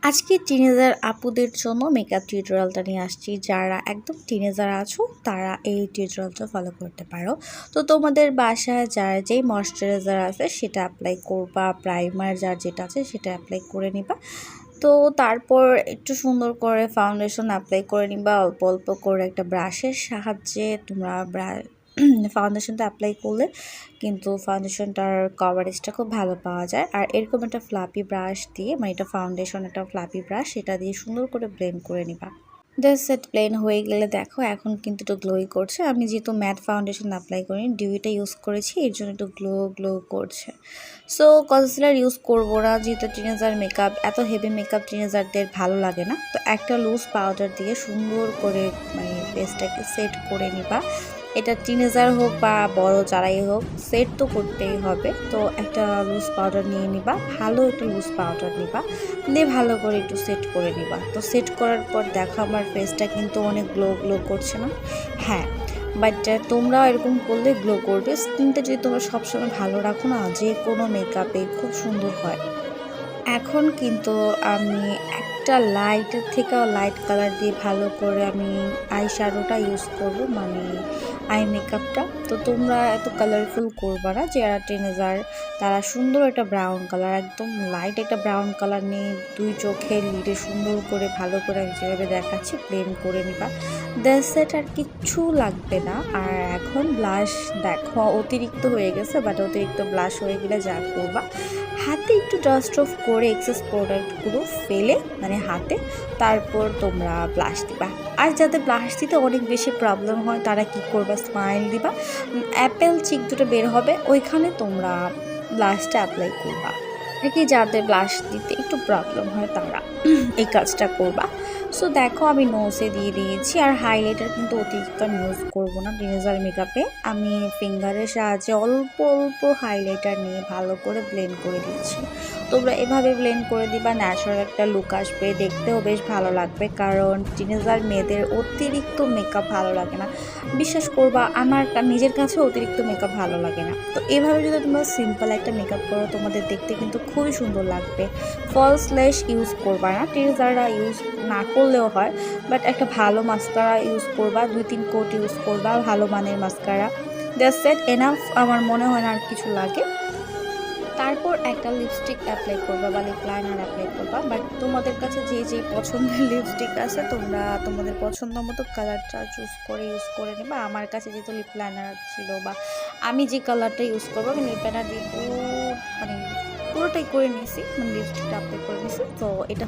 আজকে টিনেজার আপুদের জন্য মেকআপ টিউটোরিয়ালটা নিয়ে আসছি। যারা একদম টিনেজার আছো তারা এই টিউটোরিয়ালটা ফলো করতে পারো। তো তোমাদের বাসায় যার যেই ময়শ্চারাইজার আছে সেটা অ্যাপ্লাই করবা, প্রাইমার যার যেটা আছে সেটা অ্যাপ্লাই করে নিবা। তো তারপর একটু সুন্দর করে ফাউন্ডেশন অ্যাপ্লাই করে নিবা, অল্প অল্প করে একটা ব্রাশের সাহায্যে। তোমরা ফাউন্ডেশনটা অ্যাপ্লাই করলে কিন্তু ফাউন্ডেশনটার কভারেজটা খুব ভালো পাওয়া যায়। আর এরকম একটা ফ্লাপি ব্রাশ দিয়ে, মানে এটা ফাউন্ডেশন একটা ফ্লাপি ব্রাশ, সেটা দিয়ে সুন্দর করে ব্লেন্ড করে নিবা। সেট প্লেন হয়ে গেলে দেখো এখন কিন্তু একটু গ্লোই করছে। আমি যেহেতু ম্যাট ফাউন্ডেশন অ্যাপ্লাই করিনি, ডিউইটা ইউজ করেছি, এর জন্য একটু গ্লো করছে। সো কনসিলার ইউজ করবো না, যেহেতু টিনেজার মেকআপ, এত হেভি মেকআপ টিনেজারদের ভালো লাগে না। তো একটা লুজ পাউডার দিয়ে সুন্দর করে মানে ফেসটাকে সেট করে নিবা। এটা টিনেজার হোক বা বড় যারাই হোক, সেট তো করতেই হবে। তো একটা লুজ পাউডার নিয়ে নিবা, ভালো একটা লুজ পাউডার নিবা, দিয়ে ভালো করে একটু সেট করে নিবা। তো সেট করার পর দেখো আমার ফেসটা কিন্তু অনেক গ্লো করছে না? হ্যাঁ, বাট তোমরাও এরকম করলে গ্লো করবে। স্কিনটা যদি তোমরা সবসময় ভালো রাখো না, যে কোনো মেকআপে খুব সুন্দর হয়। এখন কিন্তু আমি একটা লাইটের থেকেও লাইট কালার দিয়ে ভালো করে আমি আই শ্যাডোটা ইউজ করব, মানে আই মেকআপটা। তো তোমরা এত কালারফুল করবা না। যারা টিনেজার তারা সুন্দর একটা ব্রাউন কালার, একদম লাইট একটা ব্রাউন কালার নিয়ে দুই চোখের লিডে সুন্দর করে ভালো করে আমি যেভাবে দেখাচ্ছি ব্লেন্ড করে নিবা। সেট আর কিচ্ছু লাগবে না। আর এখন ব্লাশ দেখো অতিরিক্ত হয়ে গেছে, বাট অতিরিক্ত ব্লাশ হয়ে গেলে যা করবা, হাতে একটু ডাস্ট অফ করে এক্সেস প্রোডাক্টগুলো ফেলে, মানে হাতে, তারপর তোমরা ব্লাশ দিবা। আর যাদের ব্লাশ দিতে অনেক বেশি প্রবলেম হয় তারা কি করবা, স্মাইল দিবা, অ্যাপেল চিক দুটো বের হবে, ওইখানে তোমরা ব্লাশটা অ্যাপ্লাই করবা। আর কি যাদের ব্লাশ দিতে একটু প্রবলেম হয় তারা এই কাজটা করবা। সো দেখো আমি নোজে দিয়ে দিয়েছি। আর হাইলাইটার কিন্তু অতিরিক্ত আমি ইউজ করবো না টিনেজার মেকআপে। আমি ফিঙ্গারের সাহায্যে অল্প অল্প হাইলাইটার নিয়ে ভালো করে ব্লেন্ড করে দিচ্ছি। তোমরা এভাবে ব্লেন্ড করে দিবা, ন্যাচারাল একটা লুক আসবে, দেখতেও বেশ ভালো লাগবে। কারণ টিনেজার মেয়েদের অতিরিক্ত মেকআপ ভালো লাগে না, বিশ্বাস করবা, আমার নিজের কাছে অতিরিক্ত মেকআপ ভালো লাগে না। তো এভাবে যদি তোমরা সিম্পল একটা মেকআপ করো, তোমাদের দেখতে কিন্তু খুবই সুন্দর লাগবে। ফলস ল্যাশ ইউজ করবা না, টিনেজাররা ইউজ না করলেও হয়, বাট একটা ভালো মাস্কারা ইউজ করবা, 2-3 কোট ইউজ করবা, ভালো মানের মাস্কারা। That's it, enough. আমার মনে হয় না আর কিছু লাগে। তারপর একটা লিপস্টিক অ্যাপ্লাই করবা বা লিপ লাইনার অ্যাপ্লাই করবা। বাট তোমাদের কাছে যে পছন্দের লিপস্টিক আছে, তোমরা তোমাদের পছন্দ মতো কালারটা চুজ করে ইউজ করে নেবা। আমার কাছে যেহেতু লিপ লাইনার ছিল, বা আমি যে কালারটা ইউজ করবো, আমি লিপ লাইনার দিয়ে মানে পুরোটাই করে নিয়েছি, মানে লিপস্টিকটা অ্যাপ্লাই করে নিয়েছি। তো এটা